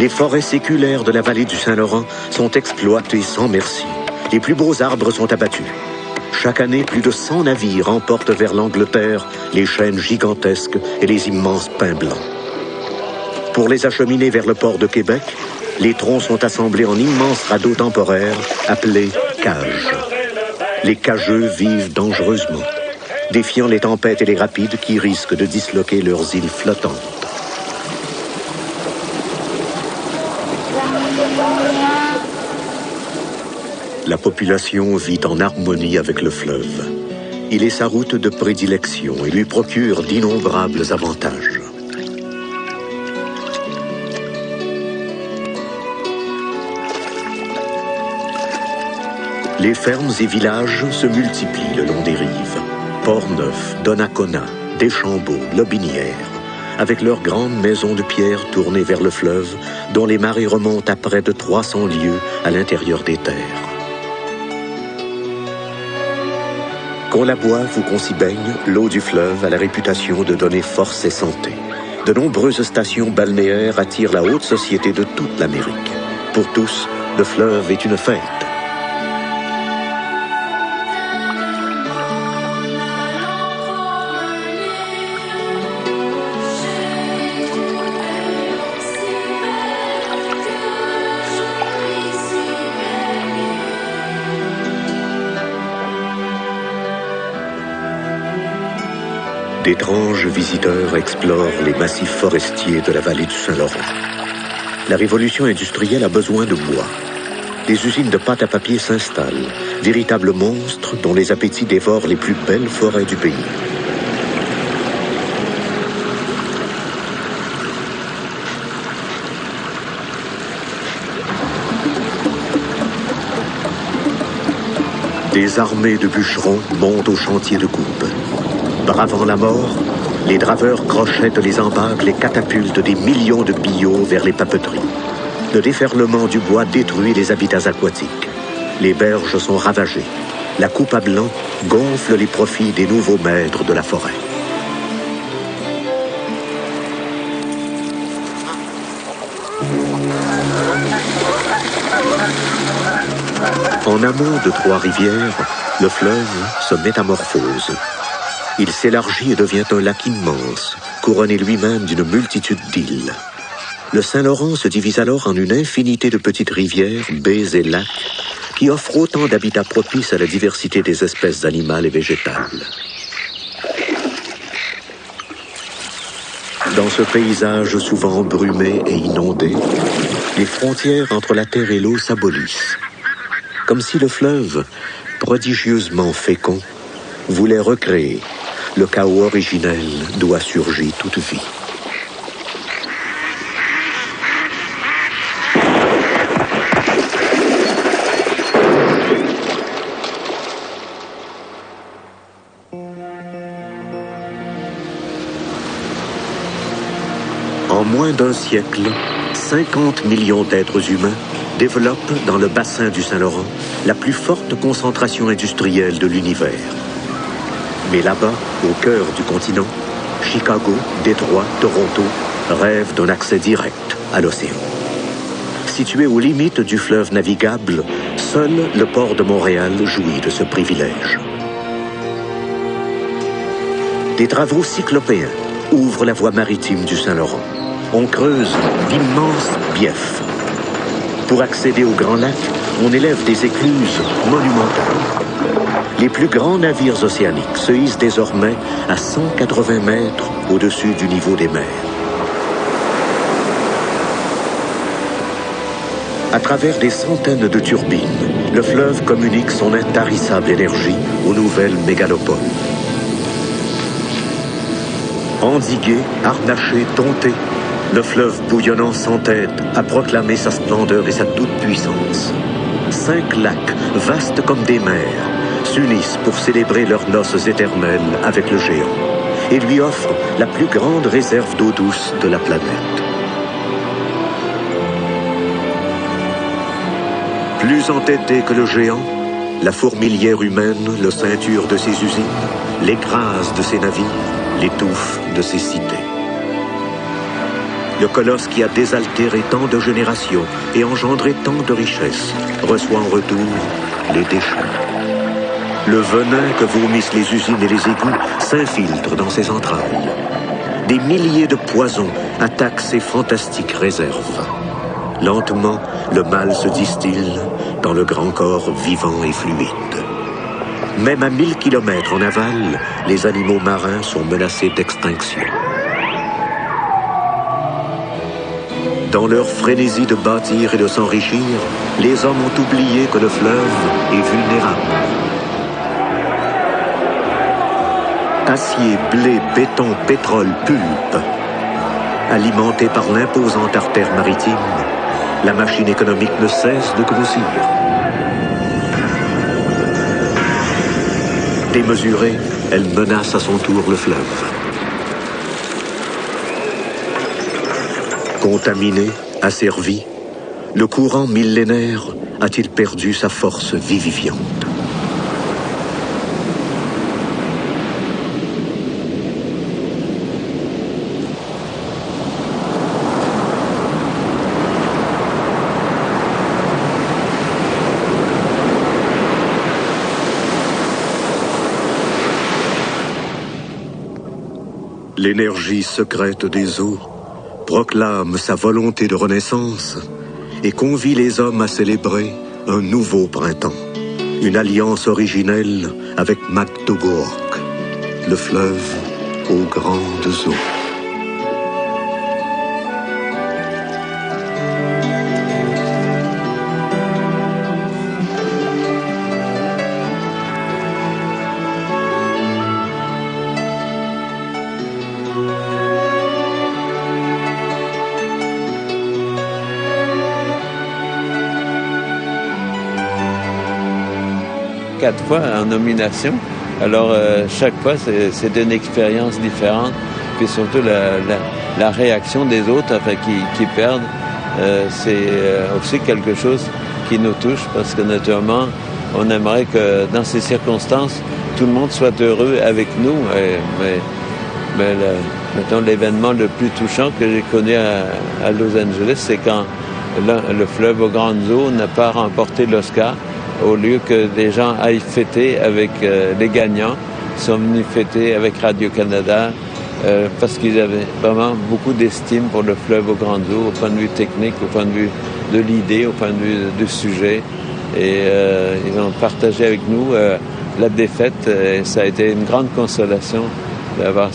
Les forêts séculaires de la vallée du Saint-Laurent sont exploitées sans merci. Les plus beaux arbres sont abattus. Chaque année, plus de 100 navires emportent vers l'Angleterre les chênes gigantesques et les immenses pins blancs. Pour les acheminer vers le port de Québec, les troncs sont assemblés en immenses radeaux temporaires appelés cages. Les cageux vivent dangereusement, défiant les tempêtes et les rapides qui risquent de disloquer leurs îles flottantes. La population vit en harmonie avec le fleuve. Il est sa route de prédilection et lui procure d'innombrables avantages. Les fermes et villages se multiplient le long des rives. Port-Neuf, Donnacona, Deschambault, Lobinière, avec leurs grandes maisons de pierre tournées vers le fleuve, dont les marées remontent à près de 300 lieues à l'intérieur des terres. Qu'on la boive ou qu'on s'y baigne, l'eau du fleuve a la réputation de donner force et santé. De nombreuses stations balnéaires attirent la haute société de toute l'Amérique. Pour tous, le fleuve est une fête. D'étranges visiteurs explorent les massifs forestiers de la vallée du Saint-Laurent. La révolution industrielle a besoin de bois. Des usines de pâte à papier s'installent, véritables monstres dont les appétits dévorent les plus belles forêts du pays. Des armées de bûcherons montent au chantier de coupe. Bravant la mort, les draveurs crochettent les embâcles et catapultent des millions de billots vers les papeteries. Le déferlement du bois détruit les habitats aquatiques. Les berges sont ravagées. La coupe à blanc gonfle les profits des nouveaux maîtres de la forêt. En amont de Trois-Rivières, le fleuve se métamorphose. Il s'élargit et devient un lac immense, couronné lui-même d'une multitude d'îles. Le Saint-Laurent se divise alors en une infinité de petites rivières, baies et lacs, qui offrent autant d'habitats propices à la diversité des espèces animales et végétales. Dans ce paysage souvent embrumé et inondé, les frontières entre la terre et l'eau s'abolissent. Comme si le fleuve, prodigieusement fécond, voulait recréer le chaos originel d'où a surgi toute vie. En moins d'un siècle, 50 millions d'êtres humains développent dans le bassin du Saint-Laurent la plus forte concentration industrielle de l'univers. Mais là-bas, au cœur du continent, Chicago, Détroit, Toronto rêvent d'un accès direct à l'océan. Situé aux limites du fleuve navigable, seul le port de Montréal jouit de ce privilège. Des travaux cyclopéens ouvrent la voie maritime du Saint-Laurent. On creuse d'immenses biefs. Pour accéder au Grand Lac, on élève des écluses monumentales. Les plus grands navires océaniques se hissent désormais à 180 mètres au-dessus du niveau des mers. À travers des centaines de turbines, le fleuve communique son intarissable énergie aux nouvelles mégalopoles. Endigué, harnaché, dompté, le fleuve bouillonnant s'entête à proclamer sa splendeur et sa toute-puissance. 5 lacs, vastes comme des mers, s'unissent pour célébrer leurs noces éternelles avec le géant et lui offrent la plus grande réserve d'eau douce de la planète. Plus entêté que le géant, la fourmilière humaine le ceinture de ses usines, l'écrase de ses navires, l'étouffe de ses cités. Le colosse qui a désaltéré tant de générations et engendré tant de richesses reçoit en retour les déchets. Le venin que vomissent les usines et les égouts s'infiltre dans ses entrailles. Des milliers de poisons attaquent ces fantastiques réserves. Lentement, le mal se distille dans le grand corps vivant et fluide. Même à 1000 kilomètres en aval, les animaux marins sont menacés d'extinction. Dans leur frénésie de bâtir et de s'enrichir, les hommes ont oublié que le fleuve est vulnérable. Acier, blé, béton, pétrole, pulpe. Alimenté par l'imposante artère maritime, la machine économique ne cesse de grossir. Démesurée, elle menace à son tour le fleuve. Contaminé, asservi, le courant millénaire a-t-il perdu sa force vivifiante? L'énergie secrète des eaux proclame sa volonté de renaissance et convie les hommes à célébrer un nouveau printemps, une alliance originelle avec Mactogoak, le fleuve aux grandes eaux. Quatre fois en nomination. Alors, chaque fois, c'est une expérience différente. Puis surtout, la réaction des autres qui perdent, c'est aussi quelque chose qui nous touche parce que naturellement, on aimerait que dans ces circonstances, tout le monde soit heureux avec nous. Mais mettons, l'événement le plus touchant que j'ai connu à Los Angeles, c'est quand le fleuve aux grandes eaux n'a pas remporté l'Oscar. Au lieu que des gens aillent fêter avec les gagnants, ils sont venus fêter avec Radio-Canada parce qu'ils avaient vraiment beaucoup d'estime pour le fleuve aux grandes eaux, au point de vue technique, au point de vue de l'idée, au point de vue du sujet. Et ils ont partagé avec nous la défaite et ça a été une grande consolation d'avoir